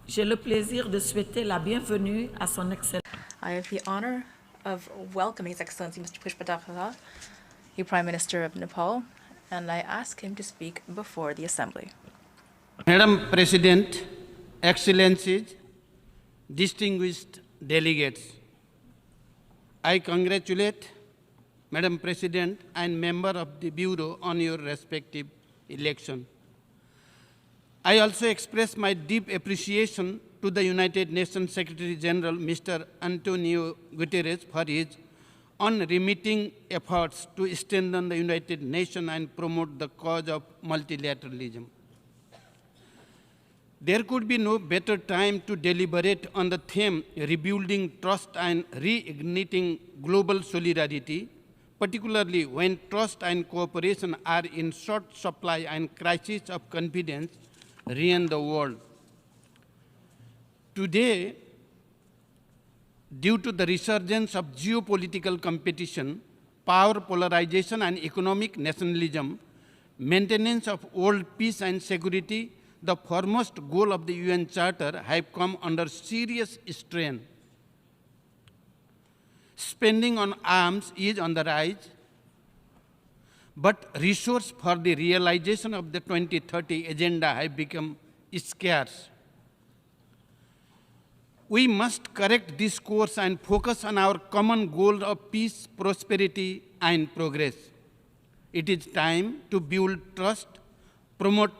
J'ai le plaisir de souhaiter la bienvenue à son Excellence. I have the honor of welcoming His Excellency Mr. Pushpadakala, the Prime Minister of Nepal, and I ask him to speak before the Assembly. Madam President, Excellencies, distinguished delegates, I congratulate Madam President and member of the Bureau on your respective election. I also express my deep appreciation to the United Nations Secretary General, Mr. Antonio Guterres, for his unremitting efforts to strengthen the United Nations and promote the cause of multilateralism. There could be no better time to deliberate on the theme rebuilding trust and reigniting global solidarity, particularly when trust and cooperation are in short supply and crisis of confidence reign the world. Today, due to the resurgence of geopolitical competition, power polarization and economic nationalism, maintenance of world peace and security, the foremost goal of the UN Charter, have come under serious strain. Spending on arms is on the rise, but resources for the realization of the 2030 agenda have become scarce. We must correct this course and focus on our common goal of peace, prosperity, and progress. It is time to build trust, promote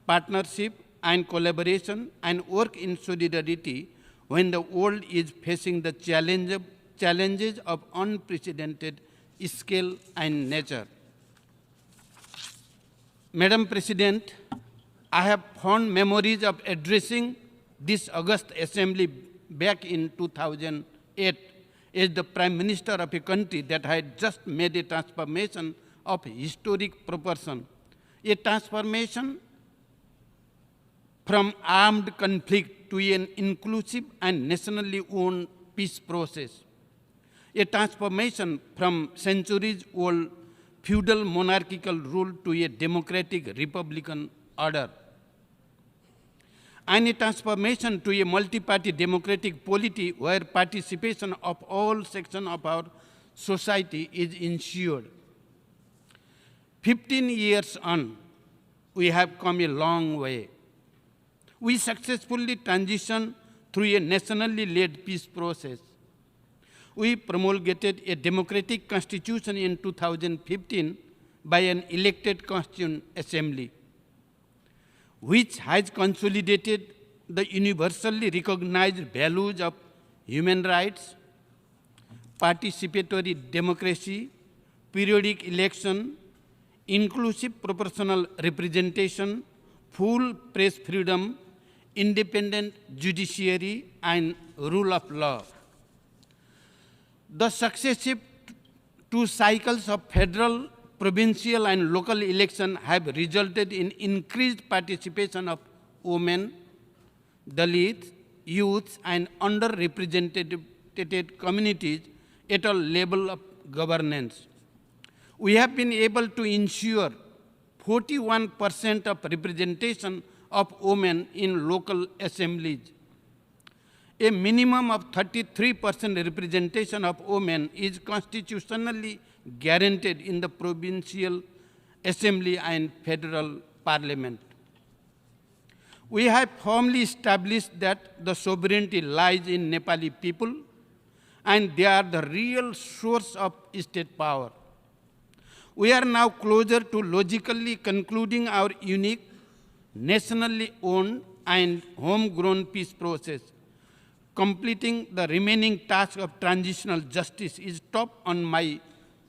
partnership and collaboration, and work in solidarity when the world is facing the challenges of unprecedented scale and nature. Madam President, I have fond memories of addressing this august assembly back in 2008 as the Prime Minister of a country that had just made a transformation of historic proportion, a transformation from armed conflict to an inclusive and nationally owned peace process, a transformation from centuries-old feudal monarchical rule to a democratic republican order, and a transformation to a multi-party democratic polity where participation of all sections of our society is ensured. 15 years on, we have come a long way. We successfully transitioned through a nationally led peace process. We promulgated a democratic constitution in 2015 by an elected Constituent Assembly, which has consolidated the universally recognized values of human rights, participatory democracy, periodic election, inclusive proportional representation, full press freedom, independent judiciary, and rule of law. The successive two cycles of federal, provincial, and local election have resulted in increased participation of women, Dalits, youths, and underrepresented communities at all levels of governance. We have been able to ensure 41% of representation of women in local assemblies. A minimum of 33% representation of women is constitutionally guaranteed in the provincial assembly and federal parliament. We have firmly established that the sovereignty lies in Nepali people, and they are the real source of state power. We are now closer to logically concluding our unique, nationally owned and homegrown peace process. Completing the remaining task of transitional justice is top on my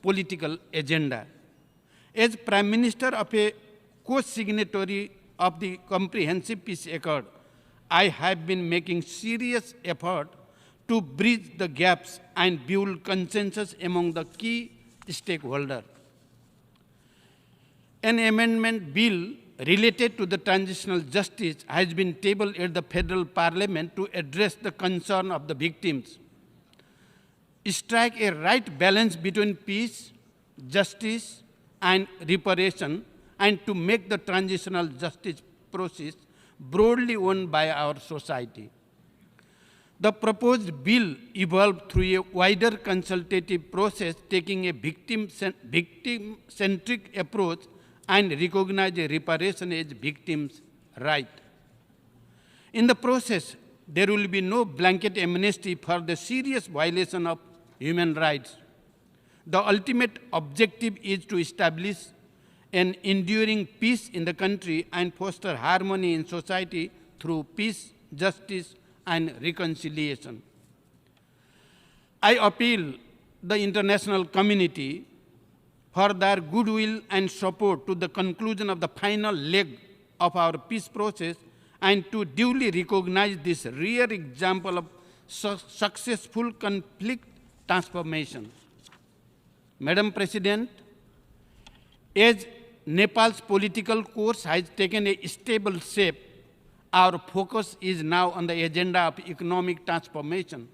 political agenda. As Prime Minister of a co-signatory of the Comprehensive Peace Accord, I have been making serious effort to bridge the gaps and build consensus among the key stakeholders. An amendment bill related to the transitional justice has been tabled at the federal parliament to address the concern of the victims, strike a right balance between peace, justice, and reparation, and to make the transitional justice process broadly owned by our society. The proposed bill evolved through a wider consultative process, taking a victim-centric approach and recognize a reparation as victims' right. In the process, there will be no blanket amnesty for the serious violation of human rights. The ultimate objective is to establish an enduring peace in the country and foster harmony in society through peace, justice, and reconciliation. I appeal the international community for their goodwill and support to the conclusion of the final leg of our peace process and to duly recognize this rare example of successful conflict transformation. Madam President, as Nepal's political course has taken a stable shape, our focus is now on the agenda of economic transformation.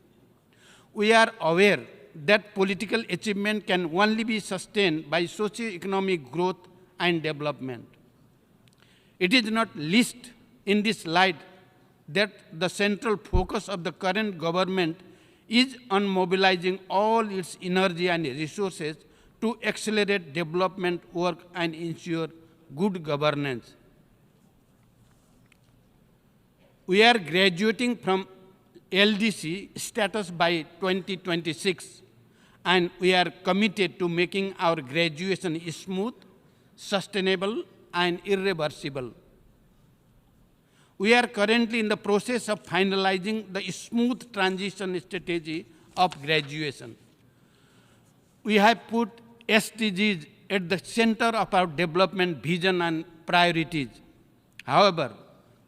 We are aware that political achievement can only be sustained by socio-economic growth and development. It is not least in this light that the central focus of the current government is on mobilizing all its energy and resources to accelerate development work and ensure good governance. We are graduating from LDC status by 2026, and we are committed to making our graduation smooth, sustainable, and irreversible. We are currently in the process of finalizing the smooth transition strategy of graduation. We have put SDGs at the center of our development vision and priorities. However,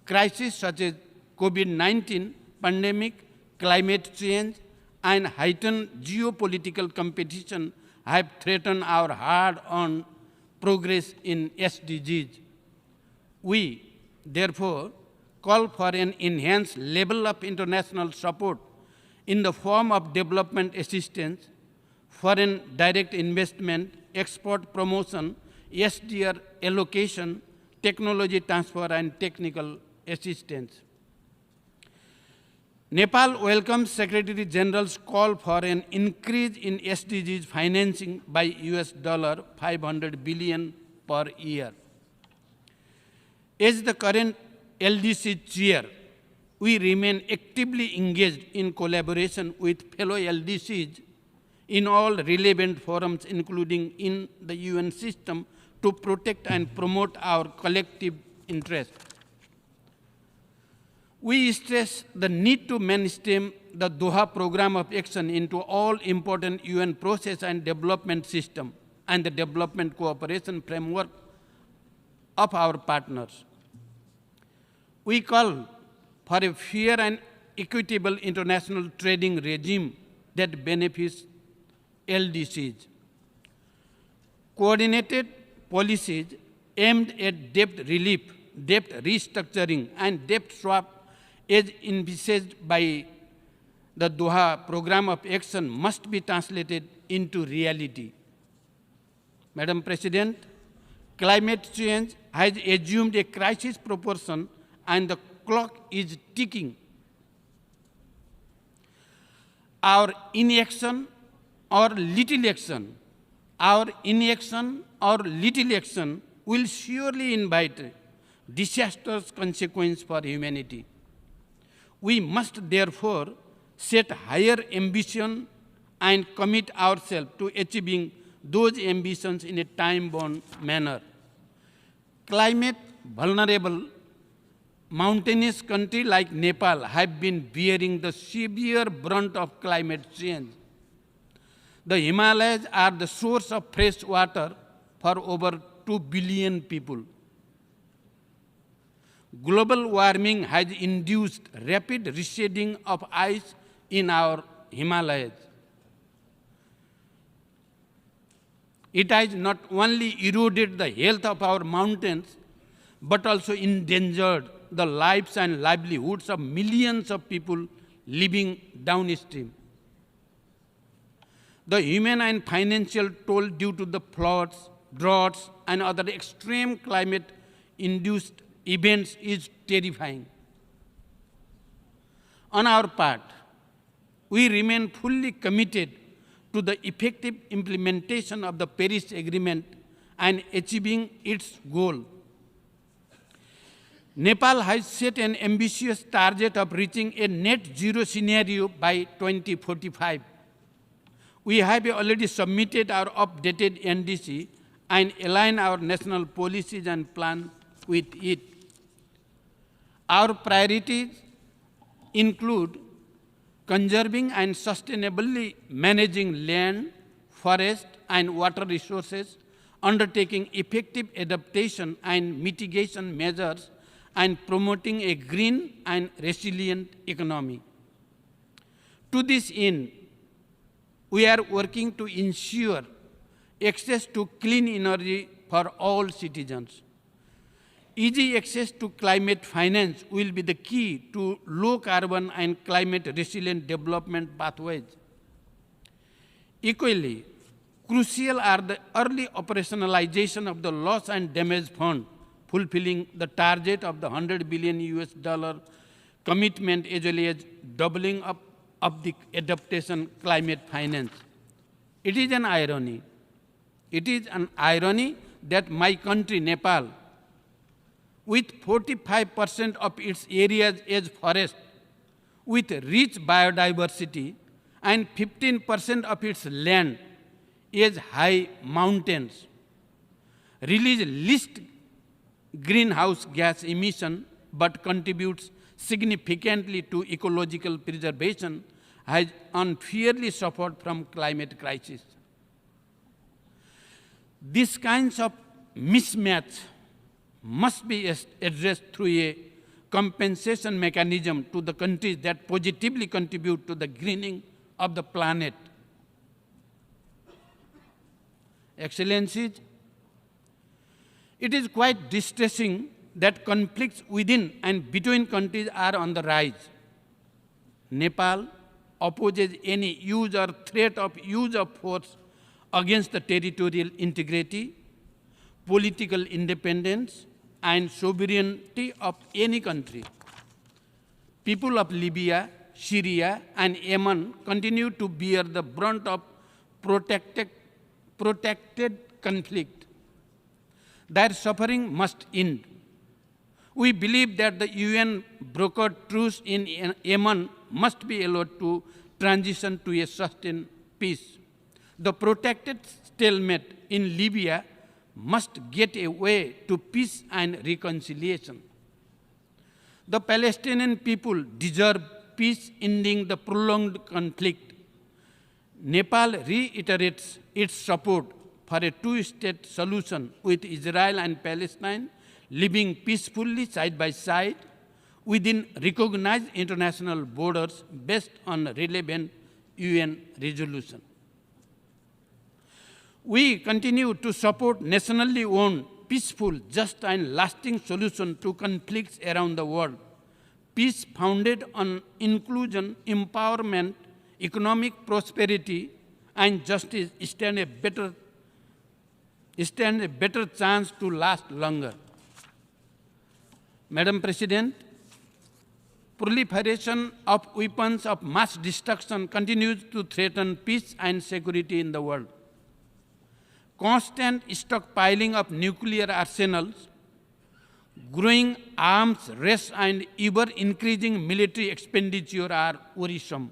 crises such as COVID-19 pandemic, climate change, and heightened geopolitical competition have threatened our hard-earned progress in SDGs. We, therefore, call for an enhanced level of international support in the form of development assistance, foreign direct investment, export promotion, SDR allocation, technology transfer, and technical assistance. Nepal welcomes Secretary General's call for an increase in SDGs financing by $500 billion per year. As the current LDC chair, we remain actively engaged in collaboration with fellow LDCs in all relevant forums, including in the UN system, to protect and promote our collective interests. We stress the need to mainstream the Doha Program of Action into all important UN process and development system and the development cooperation framework of our partners. We call for a fair and equitable international trading regime that benefits LDCs. Coordinated policies aimed at debt relief, debt restructuring, and debt swap as envisaged by the Doha Program of Action must be translated into reality. Madam President, climate change has assumed a crisis proportion and the clock is ticking. Our inaction or little action, will surely invite disastrous consequences for humanity. We must therefore set higher ambition and commit ourselves to achieving those ambitions in a time-bound manner. Climate vulnerable mountainous countries like Nepal have been bearing the severe brunt of climate change. The Himalayas are the source of fresh water for over 2 billion people. Global warming has induced rapid receding of ice in our Himalayas. It has not only eroded the health of our mountains, but also endangered the lives and livelihoods of millions of people living downstream. The human and financial toll due to the floods, droughts, and other extreme climate-induced events is terrifying. On our part, we remain fully committed to the effective implementation of the Paris Agreement and achieving its goal. Nepal has set an ambitious target of reaching a net zero scenario by 2045. We have already submitted our updated NDC and aligned our national policies and plans with it. Our priorities include conserving and sustainably managing land, forest, and water resources, undertaking effective adaptation and mitigation measures, and promoting a green and resilient economy. To this end, we are working to ensure access to clean energy for all citizens. Easy access to climate finance will be the key to low carbon and climate resilient development pathways. Equally, crucial are the early operationalization of the loss and damage fund, fulfilling the target of the $100 billion commitment as well as doubling up of the adaptation climate finance. It is an irony. It is an irony that my country, Nepal, with 45% of its areas as forest, with rich biodiversity, and 15% of its land as high mountains, release least greenhouse gas emission but contributes significantly to ecological preservation, has unfairly suffered from climate crisis. These kinds of mismatch must be addressed through a compensation mechanism to the countries that positively contribute to the greening of the planet. Excellencies, it is quite distressing that conflicts within and between countries are on the rise. Nepal opposes any use or threat of use of force against the territorial integrity, political independence, and sovereignty of any country. People of Libya, Syria, and Yemen continue to bear the brunt of protracted conflict. Their suffering must end. We believe that the UN brokered truce in Yemen must be allowed to transition to a sustained peace. The protracted stalemate in Libya must get a way to peace and reconciliation. The Palestinian people deserve peace ending the prolonged conflict. Nepal reiterates its support for a two-state solution with Israel and Palestine living peacefully side by side within recognized international borders based on relevant UN resolution. We continue to support nationally owned, peaceful, just and lasting solutions to conflicts around the world. Peace founded on inclusion, empowerment, economic prosperity, and justice stand a better chance to last longer. Madam President, proliferation of weapons of mass destruction continues to threaten peace and security in the world. Constant stockpiling of nuclear arsenals, growing arms race, and ever-increasing military expenditure are worrisome.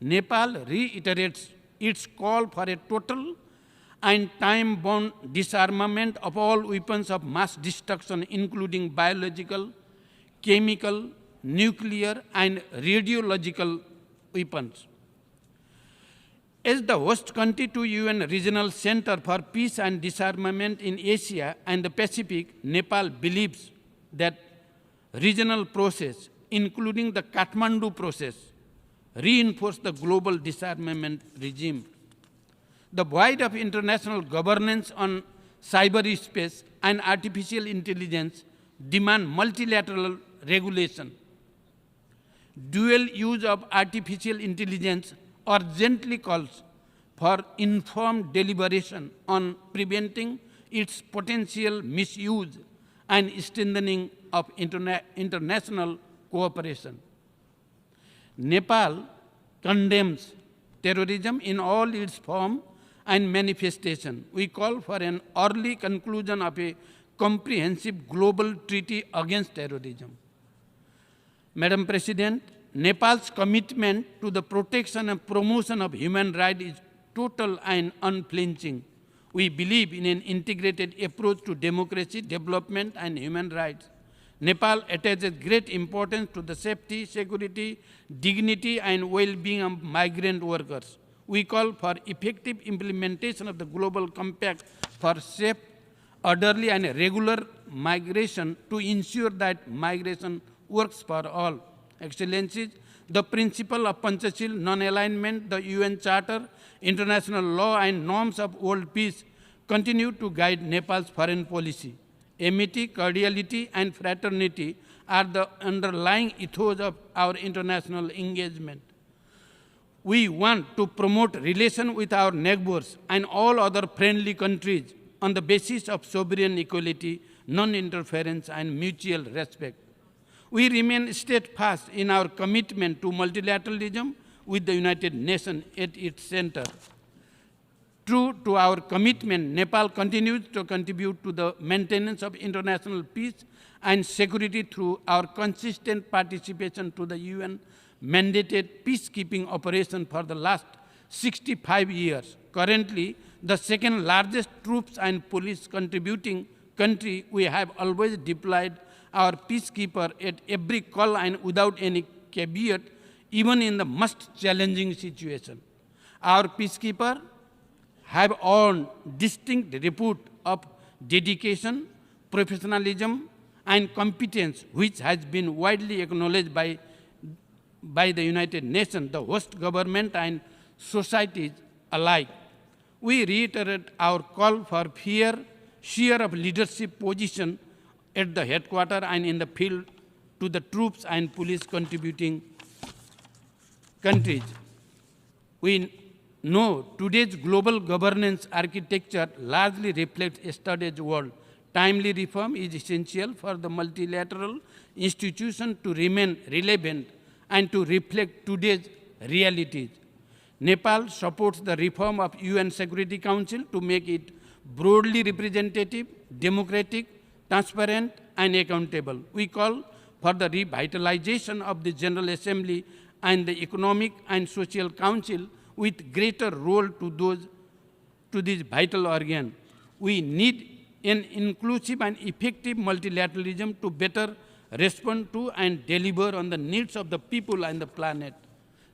Nepal reiterates its call for a total and time-bound disarmament of all weapons of mass destruction, including biological, chemical, nuclear, and radiological weapons. As the host country to UN Regional Center for Peace and Disarmament in Asia and the Pacific, Nepal believes that regional process, including the Kathmandu process, reinforce the global disarmament regime. The void of international governance on cyberspace and artificial intelligence demand multilateral regulation. Dual use of artificial intelligence urgently calls for informed deliberation on preventing its potential misuse and strengthening of international cooperation. Nepal condemns terrorism in all its form and manifestation. We call for an early conclusion of a comprehensive global treaty against terrorism. Madam President, Nepal's commitment to the protection and promotion of human rights is total and unflinching. We believe in an integrated approach to democracy, development, and human rights. Nepal attaches great importance to the safety, security, dignity, and well-being of migrant workers. We call for effective implementation of the Global Compact for safe, orderly, and regular migration to ensure that migration works for all. Excellencies, the principle of Panchashil non-alignment, the UN Charter, international law, and norms of world peace continue to guide Nepal's foreign policy. Amity, cordiality, and fraternity are the underlying ethos of our international engagement. We want to promote relations with our neighbors and all other friendly countries on the basis of sovereign equality, non-interference, and mutual respect. We remain steadfast in our commitment to multilateralism with the United Nations at its center. True to our commitment, Nepal continues to contribute to the maintenance of international peace and security through our consistent participation to the UN-mandated peacekeeping operation for the last 65 years. Currently, the second largest troops and police contributing country, we have always deployed our peacekeeper at every call and without any caveat, even in the most challenging situation. Our peacekeeper have earned distinct repute of dedication, professionalism, and competence, which has been widely acknowledged by the United Nations, the host government, and societies alike. We reiterate our call for share of leadership position at the headquarters and in the field to the troops and police contributing countries. We know today's global governance architecture largely reflects yesterday's world. Timely reform is essential for the multilateral institution to remain relevant and to reflect today's realities. Nepal supports the reform of UN Security Council to make it broadly representative, democratic, transparent, and accountable. We call for the revitalization of the General Assembly and the Economic and Social Council with greater role to this vital organ. We need an inclusive and effective multilateralism to better respond to and deliver on the needs of the people and the planet.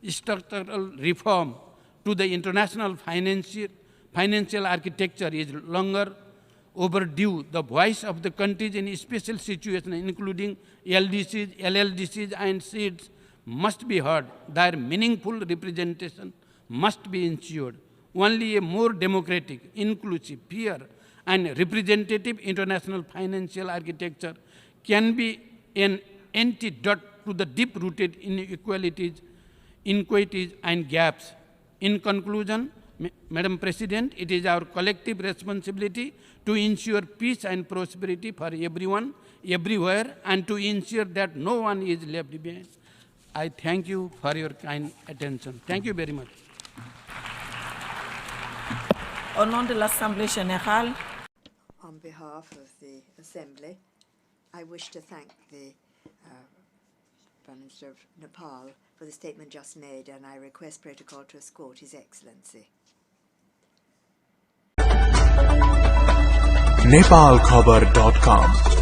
Structural reform to the international financial architecture is longer overdue. The voice of the countries in special situations, including LDCs, LLDCs, and SEEDs, must be heard. Their meaningful representation must be ensured. Only a more democratic, inclusive, fair, and representative international financial architecture can be an antidote to the deep-rooted inequalities, and gaps. In conclusion, Madam President, it is our collective responsibility to ensure peace and prosperity for everyone, everywhere, and to ensure that no one is left behind. I thank you for your kind attention. Thank you very much. Au nom de l'Assemblée générale, on behalf of the Assembly, I wish to thank the Prime Minister of Nepal for the statement just made, and I request protocol to escort His Excellency. Nepalkhabar.com